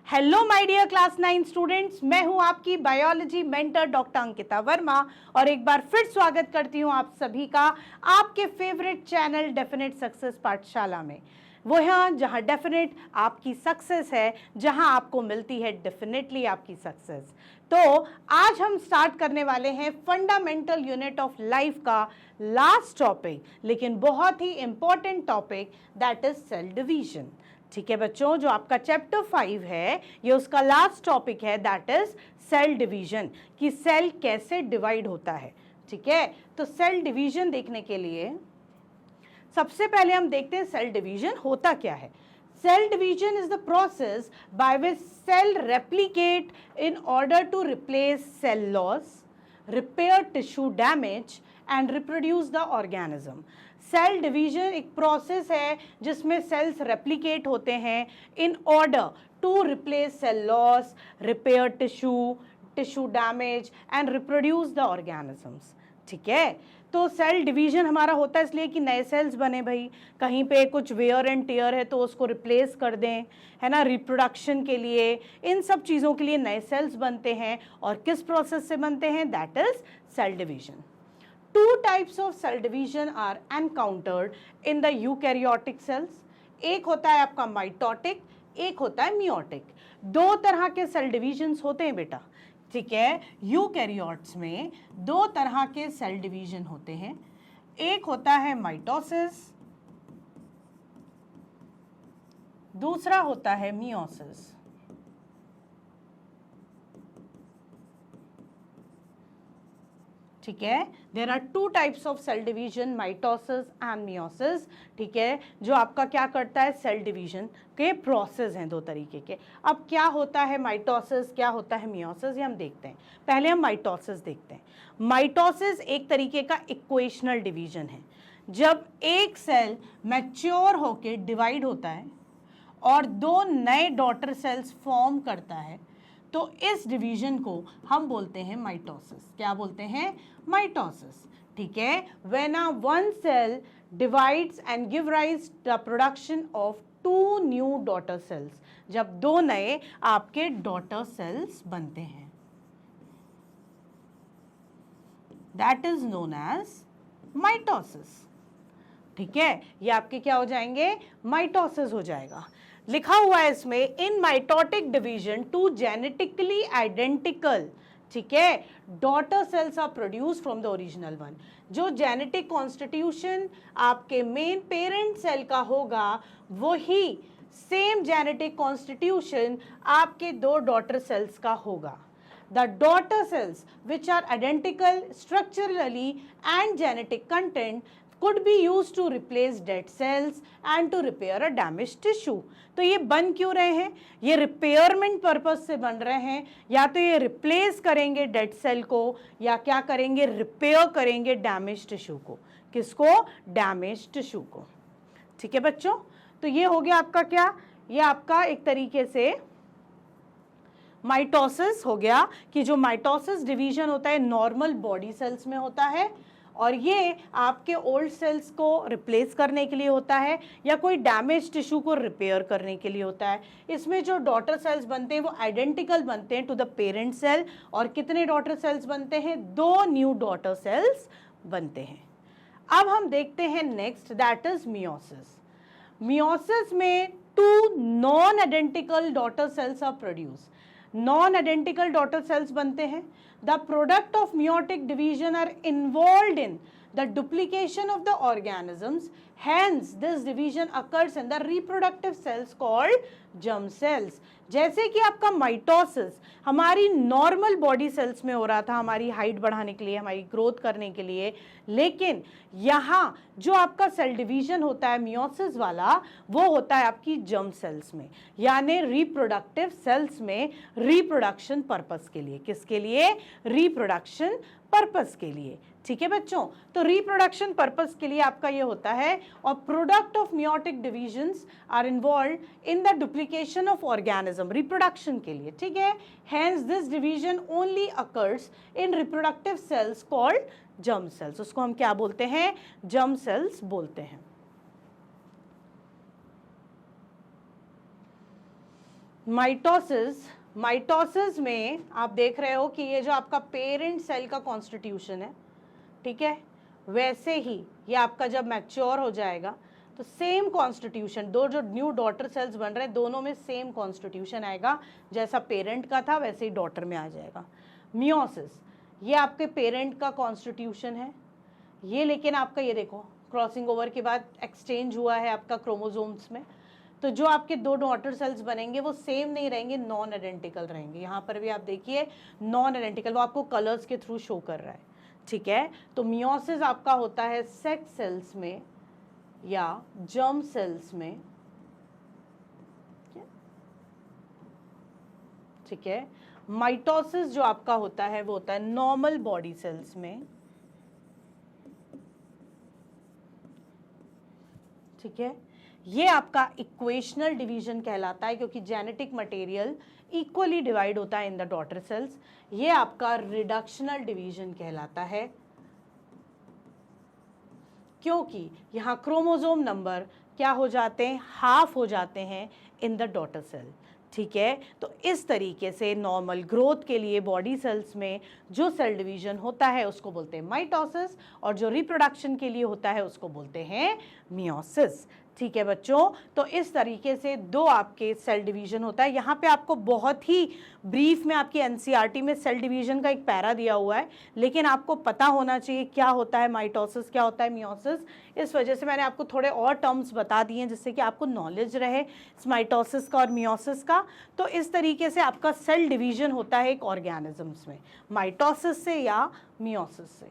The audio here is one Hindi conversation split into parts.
Hello my dear class 9 students, मैं हूं आपकी biology mentor doctor Ankita Verma और एक बार फिर स्वागत करती हूं आप सभी का आपके फेवरेट चैनल डेफिनेट सक्सेस पाठशाला में। वो यहाँ जहाँ डेफिनेट आपकी सक्सेस है, जहाँ आपको मिलती है डेफिनेटली आपकी सक्सेस। तो आज हम स्टार्ट करने वाले हैं फंडामेंटल यूनिट ऑफ लाइफ का लास्ट टॉपिक, लेकिन बहुत ही important topic, that is cell division. ठीक है बच्चों, जो आपका चैप्टर 5 है ये उसका लास्ट टॉपिक है, दैट इज सेल डिवीजन, कि सेल कैसे डिवाइड होता है। ठीक है, तो सेल डिवीजन देखने के लिए सबसे पहले हम देखते हैं सेल डिवीजन होता क्या है। Cell division is the process by which cell replicate in order to replace cell loss, repair tissue damage and reproduce the organism. Cell division एक प्रोसेस है जिसमें सेल्स रेप्लिकेट होते हैं in order to replace cell loss, repair tissue damage and reproduce the organisms. ठीक है, तो सेल डिवीजन हमारा होता है इसलिए कि नए सेल्स बने, भाई कहीं पे कुछ वेयर एंड टेयर है तो उसको रिप्लेस कर दें, है ना, रिप्रोडक्शन के लिए, इन सब चीज़ों के लिए नए सेल्स बनते हैं। और किस प्रोसेस से बनते हैं, that is cell division. Two types of cell division are encountered in the eukaryotic cells. एक होता है आपका माइटोटिक, एक होता है मियोटिक। दो तरह के सेल डिविजन्स होते हैं बेटा। ठीक है, यूकैरियोट्स में दो तरह के सेल डिवीजन होते हैं, एक होता है माइटोसिस, दूसरा होता है मियोसिस। ठीक है, there are two types of cell division, mitosis and meiosis. ठीक है, जो आपका क्या करता है, सेल डिवीजन के प्रोसेस हैं दो तरीके के। अब क्या होता है माइटोसिस, क्या होता है मियोसिस, ये हम देखते हैं। पहले हम माइटोसिस देखते हैं। माइटोसिस एक तरीके का इक्वेशनल डिवीजन है। जब एक सेल मैच्योर होके डिवाइड होता है और दो नए डॉटर सेल्स फॉर्म करता है, तो इस डिवीजन को हम बोलते हैं माइटोसिस। क्या बोलते हैं, माइटोसिस। ठीक है, when one cell divides and give rise the production of two new daughter cells, जब दो नए आपके डॉटर सेल्स बनते हैं, that is known as mitosis. ठीक है, ये आपके क्या हो जाएंगे, माइटोसिस हो जाएगा। लिखा हुआ है इसमें, in mitotic division two genetically identical, ठीक है, daughter cells are produce from the original one. जो जेनेटिक कॉन्स्टिट्यूशन आपके मेन पेरेंट सेल का होगा, वही सेम जेनेटिक कॉन्स्टिट्यूशन आपके दो डॉटर सेल्स का होगा। The daughter cells, which are identical structurally and genetic content, could be used to replace dead cells and to repair a damaged tissue. तो ये बन क्यों रहे हैं, ये रिपेयरमेंट पर्पज से बन रहे हैं, या तो ये रिप्लेस करेंगे डेड सेल को, या क्या करेंगे, रिपेयर करेंगे डैमेज टिश्यू को। किसको, डैमेज टिश्यू को। ठीक है बच्चों, तो ये हो गया आपका क्या, ये आपका एक तरीके से माइटोसिस हो गया, कि जो माइटोसिस डिवीजन होता है नॉर्मल बॉडी सेल्स में होता है, और ये आपके ओल्ड सेल्स को रिप्लेस करने के लिए होता है, या कोई डैमेज टिश्यू को रिपेयर करने के लिए होता है। इसमें जो डॉटर सेल्स बनते हैं वो आइडेंटिकल बनते हैं टू द पेरेंट सेल, और कितने डॉटर सेल्स बनते हैं, दो न्यू डॉटर सेल्स बनते हैं। अब हम देखते हैं next, that is meiosis. Meiosis में two non identical daughter cells are produce, non identical daughter cells बनते हैं। The product of meiotic division are involved in the duplication of the organisms, hence this division occurs in the reproductive cells called germ cells. जैसे कि आपका माइटोसिस हमारी नॉर्मल बॉडी सेल्स में हो रहा था, हमारी हाइट बढ़ाने के लिए, हमारी ग्रोथ करने के लिए, लेकिन यहाँ जो आपका सेल डिवीजन होता है मियोसिस वाला, वो होता है आपकी जर्म सेल्स में, यानी रिप्रोडक्टिव सेल्स में, रिप्रोडक्शन पर्पस के लिए। किसके लिए, रिप्रोडक्शन पर्पस के लिए। ठीक है बच्चों, तो रिप्रोडक्शन पर्पस के लिए आपका ये होता है, और product of meiotic divisions are involved in the duplication of organism, reproduction के लिए। ठीक है, hence this division only occurs in reproductive cells called germ cells. उसको हम क्या बोलते हैं, जर्म सेल्स बोलते हैं। माइटोसिस में आप देख रहे हो कि ये जो आपका पेरेंट सेल का कॉन्स्टिट्यूशन है, ठीक है, वैसे ही ये आपका जब मैच्योर हो जाएगा तो सेम कॉन्स्टिट्यूशन, दो जो न्यू डॉटर सेल्स बन रहे हैं दोनों में सेम कॉन्स्टिट्यूशन आएगा, जैसा पेरेंट का था वैसे ही डॉटर में आ जाएगा। मियोसिस, ये आपके पेरेंट का कॉन्स्टिट्यूशन है, ये लेकिन आपका ये देखो क्रॉसिंग ओवर के बाद एक्सचेंज हुआ है आपका क्रोमोसोम्स में, तो जो आपके दो डॉटर सेल्स बनेंगे वो सेम नहीं रहेंगे, नॉन आइडेंटिकल रहेंगे। यहाँ पर भी आप देखिए नॉन आइडेंटिकल, वो आपको कलर्स के थ्रू शो कर रहा है, ठीक है। तो मियोसिस आपका होता है सेक्स सेल्स में या जर्म सेल्स में, ठीक है। माइटोसिस जो आपका होता है वो होता है नॉर्मल बॉडी सेल्स में, ठीक है। ये आपका इक्वेशनल डिवीजन कहलाता है क्योंकि जेनेटिक मटेरियल इक्वली डिवाइड होता है इन द डॉटर सेल्स। ये आपका रिडक्शनल डिवीजन कहलाता है क्योंकि यहाँ क्रोमोसोम नंबर क्या हो जाते हैं, हाफ हो जाते हैं इन द डॉटर सेल, ठीक है। तो इस तरीके से नॉर्मल ग्रोथ के लिए बॉडी सेल्स में जो सेल डिवीजन होता है उसको बोलते हैं माइटोसिस, और जो रिप्रोडक्शन के लिए होता है उसको बोलते हैं मियोसिस, ठीक है बच्चों। तो इस तरीके से दो आपके सेल डिवीजन होता है। यहाँ पे आपको बहुत ही ब्रीफ में आपकी एनसीईआरटी में सेल डिवीजन का एक पैरा दिया हुआ है, लेकिन आपको पता होना चाहिए क्या होता है माइटोसिस, क्या होता है मियोसिस। इस वजह से मैंने आपको थोड़े और टर्म्स बता दिए हैं जिससे कि आपको नॉलेज रहे इस माइटोसिस का और मियोसिस का। तो इस तरीके से आपका सेल डिवीजन होता है एक ऑर्गेनिजम्स में, माइटोसिस से या मियोसिस से,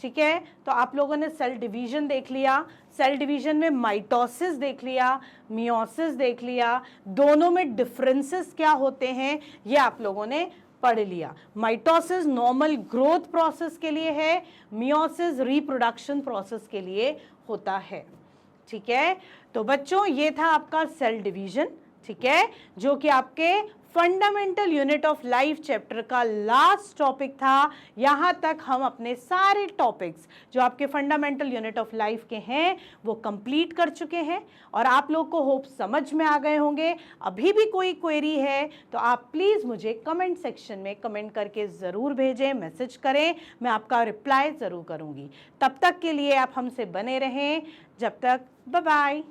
ठीक है। तो आप लोगों ने सेल डिवीजन देख लिया, सेल डिवीजन में माइटोसिस देख लिया, मियोसिस देख लिया, दोनों में डिफरेंसेस क्या होते हैं ये आप लोगों ने पढ़ लिया। माइटोसिस नॉर्मल ग्रोथ प्रोसेस के लिए है, मियोसिस रिप्रोडक्शन प्रोसेस के लिए होता है, ठीक है। तो बच्चों ये था आपका सेल डिवीजन, ठीक है, जो कि आपके fundamental unit of life chapter का लास्ट टॉपिक था। यहाँ तक हम अपने सारे टॉपिक्स जो आपके फंडामेंटल यूनिट ऑफ लाइफ के हैं वो कंप्लीट कर चुके हैं और आप लोग को होप समझ में आ गए होंगे। अभी भी कोई क्वेरी है तो आप प्लीज़ मुझे कमेंट सेक्शन में कमेंट करके ज़रूर भेजें, मैसेज करें, मैं आपका रिप्लाई ज़रूर करूँगी। तब तक के लिए आप हमसे बने रहें, जब तक बाय बाय।